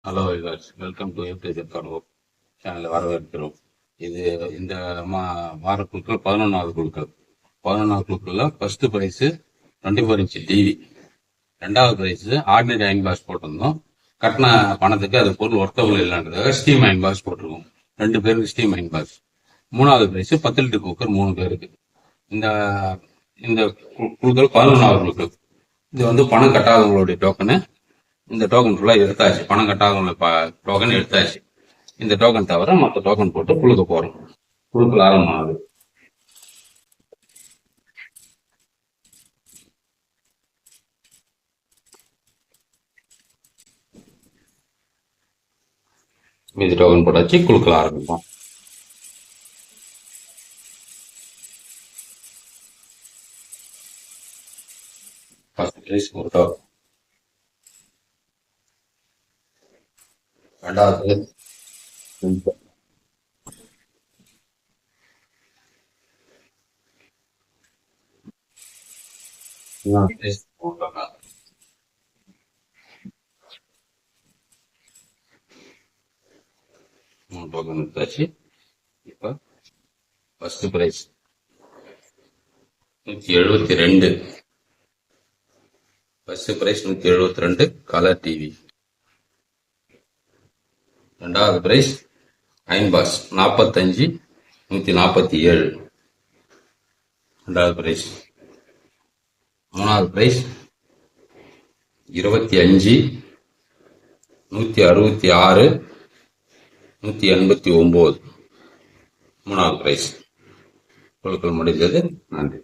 Hello viewers, welcome to எஃப்டிஜர் கனவு சேனலை வரவேற்கிறோம். இது இந்த வார குழுக்கள் 11வது குழுக்கள். 11வது குழுக்களில் ஃபர்ஸ்ட் ப்ரைஸு 24 இன்ச்சு டிவி, ரெண்டாவது ப்ரைஸு ஆர்டினரி அயன் பாக்ஸ் போட்டிருந்தோம். கட்டின பணத்துக்கு அது பொருள் ஒர்த்தபிள் இல்லைன்றதுக்காக ஸ்டீம் அயன் பாக்ஸ் போட்டிருக்கோம். 2 பேருக்கு ஸ்டீம் அயன் பாக்ஸ். மூணாவது ப்ரைஸு 10 லிட்டர் குக்கர் 3 பேருக்கு. இந்த இந்த குழுக்கள் 11வது குழுக்கள். இது வந்து பணம் கட்டாதவங்களுடைய டோக்கனு. இந்த டோக்கன் ஃபுல்லாக எடுத்தாச்சு. பணம் கட்டாதவங்க டோக்கன் எடுத்தாச்சு. இந்த டோக்கன் தவிர மற்ற டோக்கன் போட்டு குழுக்க போறோம். குழுக்கள் ஆரம்பமாகுது. மீதி டோக்கன் போட்டாச்சு. குழுக்கள் ஆரம்பிப்போம். ஃபர்ஸ்ட் ப்ரைஸ் ஒரு டோக்கன். ரெண்டாவது டோக்கன் எடுத்தாச்சு. இப்போ first prize 172. First prize 172 colour TV. ரெண்டாவது பிரைஸ் அயன் பாக்ஸ் 45 147. ரெண்டாவது பிரைஸ். மூணாவது பிரைஸ் 25 166 189. மூணாவது பிரைஸ். குழுக்கள் முடிந்தது. நன்றி.